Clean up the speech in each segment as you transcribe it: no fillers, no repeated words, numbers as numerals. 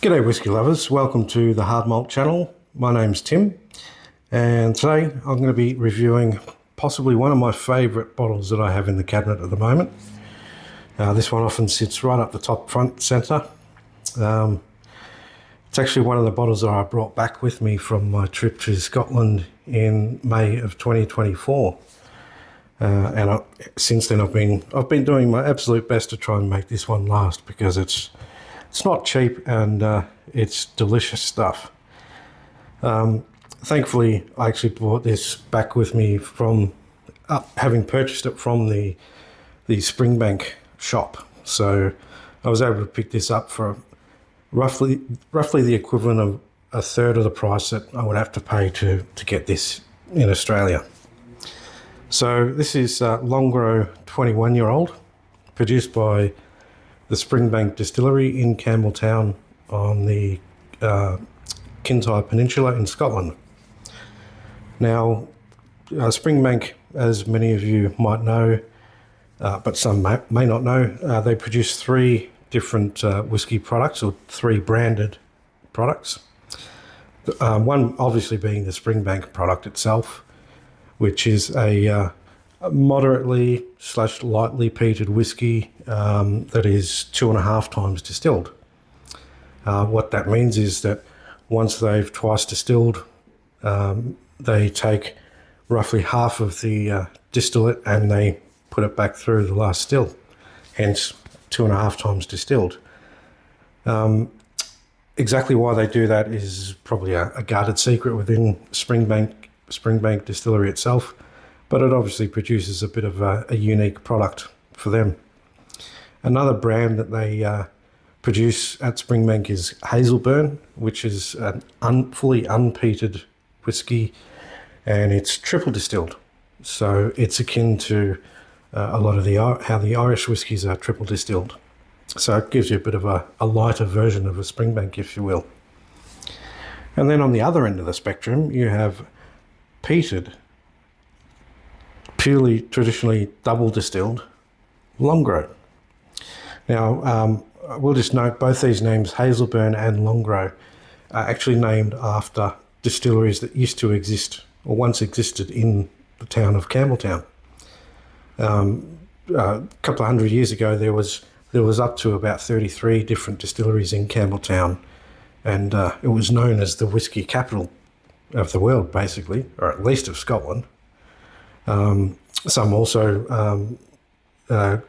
G'day whisky lovers, welcome to the Hard Malt channel. My name's Tim, and today I'm going to be reviewing possibly one of my favourite bottles that I have in the cabinet at the moment. This one often sits right up the top front centre. It's actually one of the bottles that I brought back with me from my trip to Scotland in May of 2024. Since then I've been doing my absolute best to try and make this one last, because it's not cheap and it's delicious stuff. Thankfully, I actually brought this back with me from having purchased it from the Springbank shop. So I was able to pick this up for roughly the equivalent of a third of the price that I would have to pay to get this in Australia. So this is Longrow 21-year-old, produced by the Springbank Distillery in Campbelltown on the Kintyre Peninsula in Scotland. Now, Springbank, as many of you might know, but some may not know, they produce three different whisky products, or three branded products. One obviously being the Springbank product itself, which is a moderately / lightly peated whisky that is 2.5 times distilled. What that means is that once they've twice distilled, they take roughly half of the distillate and they put it back through the last still, hence 2.5 times distilled. Exactly why they do that is probably a guarded secret within Springbank Distillery itself, but it obviously produces a bit of a unique product for them. Another brand that they produce at Springbank is Hazelburn, which is an fully unpeated whisky, and it's triple distilled. So it's akin to a lot of how the Irish whiskies are triple distilled. So it gives you a bit of a lighter version of a Springbank, if you will. And then on the other end of the spectrum, you have peated, purely traditionally double distilled Longrow. Now, we'll just note both these names, Hazelburn and Longrow, are actually named after distilleries that used to exist, or once existed, in the town of Campbelltown. A couple of hundred years ago, there was up to about 33 different distilleries in Campbelltown, and it was known as the whisky capital of the world, basically, or at least of Scotland. Some also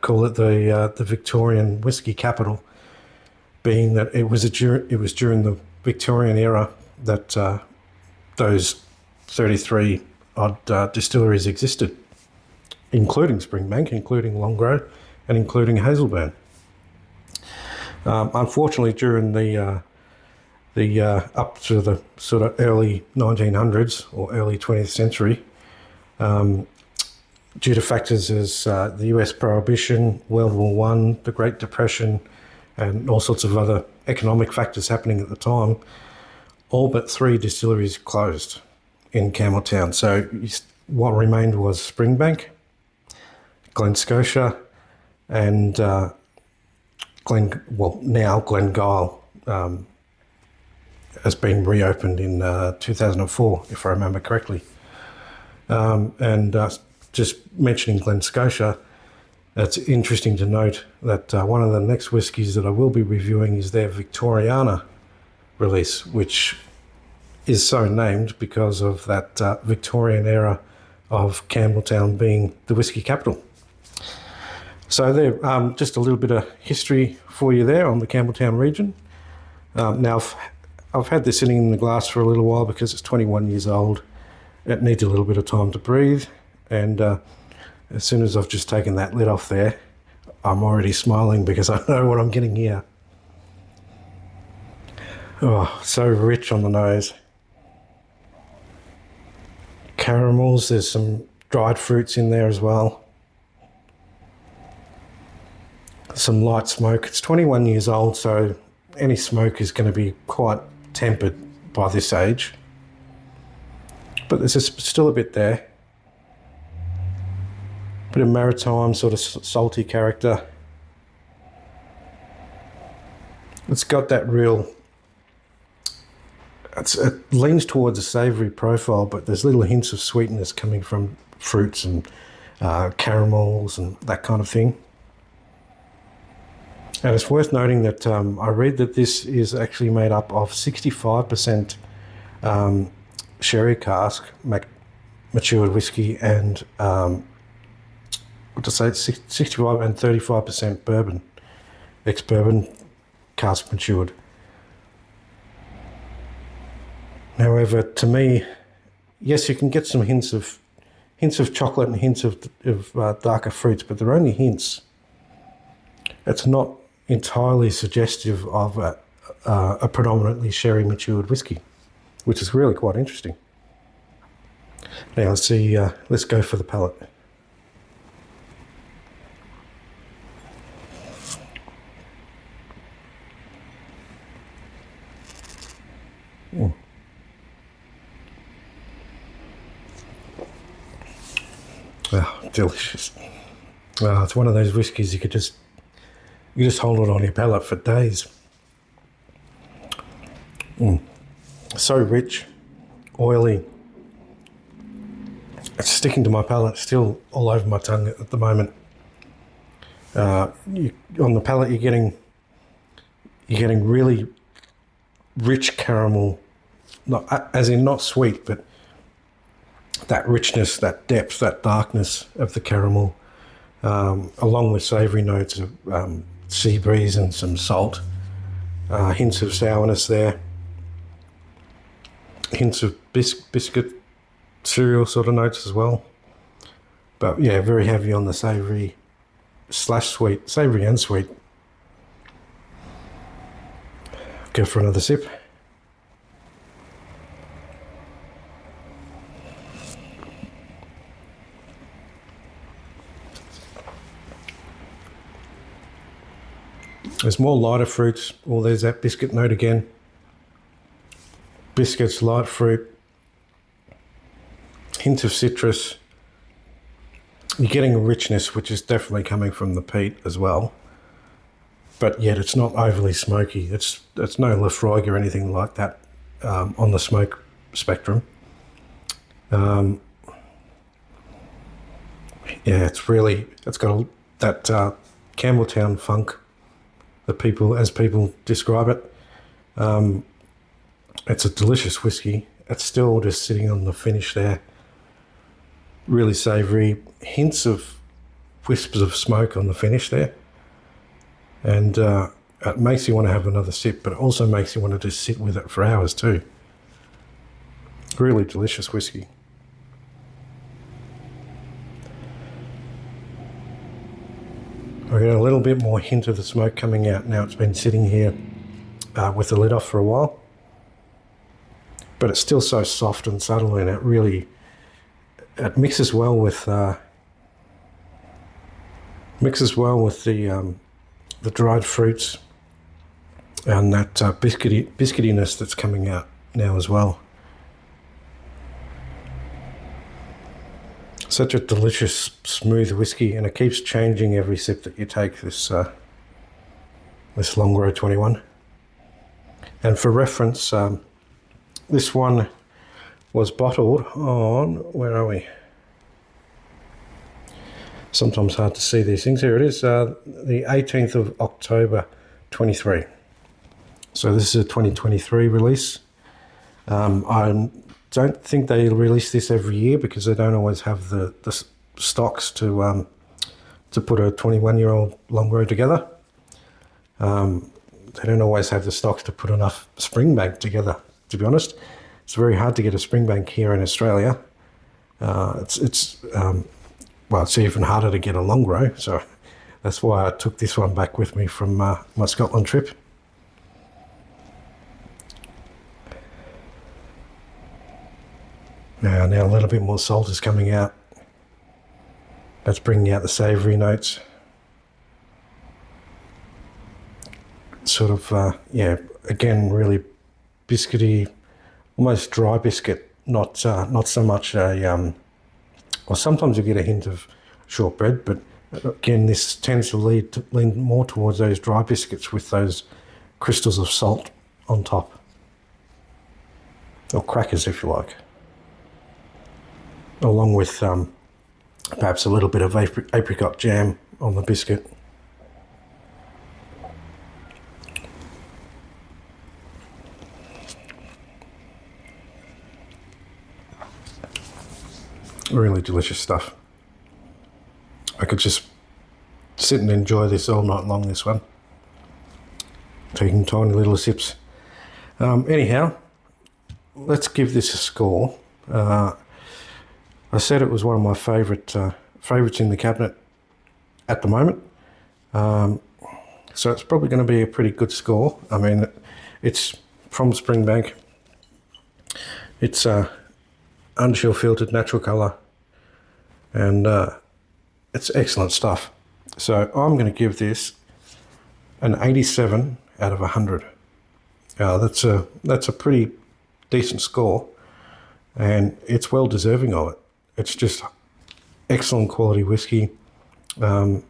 call it the Victorian whisky capital, being that it was during the Victorian era that those 33 odd distilleries existed, including Springbank, including Longrow, and including Hazelburn. Unfortunately, during the up to the sort of early 1900s or early 20th century, due to factors as the US Prohibition, World War I, the Great Depression, and all sorts of other economic factors happening at the time, all but 3 distilleries closed in Campbelltown. So what remained was Springbank, Glen Scotia, and now Glengyle has been reopened in 2004, if I remember correctly. Just mentioning Glen Scotia, it's interesting to note that one of the next whiskies that I will be reviewing is their Victoriana release, which is so named because of that Victorian era of Campbelltown being the whisky capital. So there, just a little bit of history for you there on the Campbelltown region. Now, I've had this sitting in the glass for a little while because it's 21 years old. It needs a little bit of time to breathe, and as soon as I've just taken that lid off there, I'm already smiling because I know what I'm getting here. Oh, so rich on the nose. Caramels, there's some dried fruits in there as well. Some light smoke. It's 21 years old, so any smoke is going to be quite tempered by this age. But there's still a bit there. Bit of maritime, sort of salty character. It's got that real... it leans towards a savoury profile, but there's little hints of sweetness coming from fruits and caramels and that kind of thing. And it's worth noting that I read that this is actually made up of 65% sherry cask matured whiskey and what to say, 65 and 35% bourbon, ex-bourbon cask matured. However, to me, yes, you can get some hints of chocolate and hints of darker fruits, but they're only hints. It's not entirely suggestive of a predominantly sherry matured whiskey, which is really quite interesting. Now let's see. Let's go for the palate. Oh, delicious. It's one of those whiskies you just hold it on your palate for days. So rich, oily. It's sticking to my palate, still all over my tongue at the moment. On the palate, you're getting really rich caramel, not sweet, but that richness, that depth, that darkness of the caramel, along with savoury notes of sea breeze and some salt, hints of sourness there, hints of biscuit cereal sort of notes as well. But yeah, very heavy on the savoury / sweet, savoury and sweet. Go for another sip. There's more lighter fruits. Oh, there's that biscuit note again. Biscuits, light fruit, hint of citrus. You're getting a richness, which is definitely coming from the peat as well. But yet it's not overly smoky. It's no Lafroig or anything like that on the smoke spectrum. Yeah, it's got that Campbelltown funk that people describe it. It's a delicious whiskey. It's still just sitting on the finish there. Really savoury, hints of wisps of smoke on the finish there. And it makes you want to have another sip, but it also makes you want to just sit with it for hours too. Really delicious whiskey. I get a little bit more hint of the smoke coming out now. It's been sitting here with the lid off for a while, but it's still so soft and subtle, and it mixes well with the dried fruits and that biscuitiness that's coming out now as well. Such a delicious, smooth whiskey, and it keeps changing every sip that you take. This Longrow 21. And for reference, this one was bottled on, where are we? Sometimes hard to see these things. Here it is, the 18th of October 23. So this is a 2023 release. I don't think they release this every year because they don't always have the stocks to put a 21-year-old Longrow together. They don't always have the stocks to put enough Springbank together, to be honest. It's very hard to get a Springbank here in Australia. It's even harder to get a Longrow, so that's why I took this one back with me from my Scotland trip. Now a little bit more salt is coming out. That's bringing out the savoury notes. Sort of, again, really biscuity, almost dry biscuit. Not so much a. Well, sometimes you get a hint of shortbread, but again, this tends to lean more towards those dry biscuits with those crystals of salt on top, or crackers if you like, along with perhaps a little bit of apricot jam on the biscuit. Really delicious stuff. I could just sit and enjoy this all night long, this one. Taking tiny little sips. Anyhow, let's give this a score. I said it was one of my favourites in the cabinet at the moment. So it's probably going to be a pretty good score. I mean, it's from Springbank. It's unchill filtered natural colour, and it's excellent stuff. So I'm going to give this an 87 out of 100. That's a pretty decent score, and it's well deserving of it. It's just excellent quality whiskey. The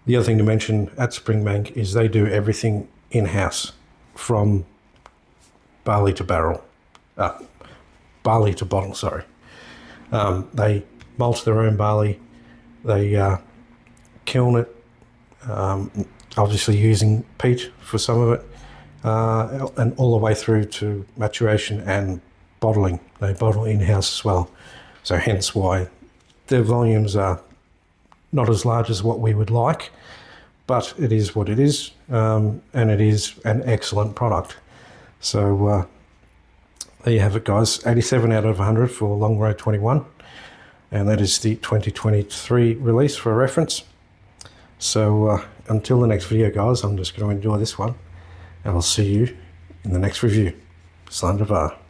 other thing to mention at Springbank is they do everything in-house, from barley to bottle, sorry. They malt their own barley, they kiln it, obviously using peat for some of it, and all the way through to maturation and bottling. They bottle in-house as well, so hence why their volumes are not as large as what we would like, but it is what it is, and it is an excellent product. So there you have it, guys. 87 out of 100 for Longrow 21, and that is the 2023 release for reference. So until the next video, guys, I'm just going to enjoy this one, and I'll see you in the next review. Slán de bhá.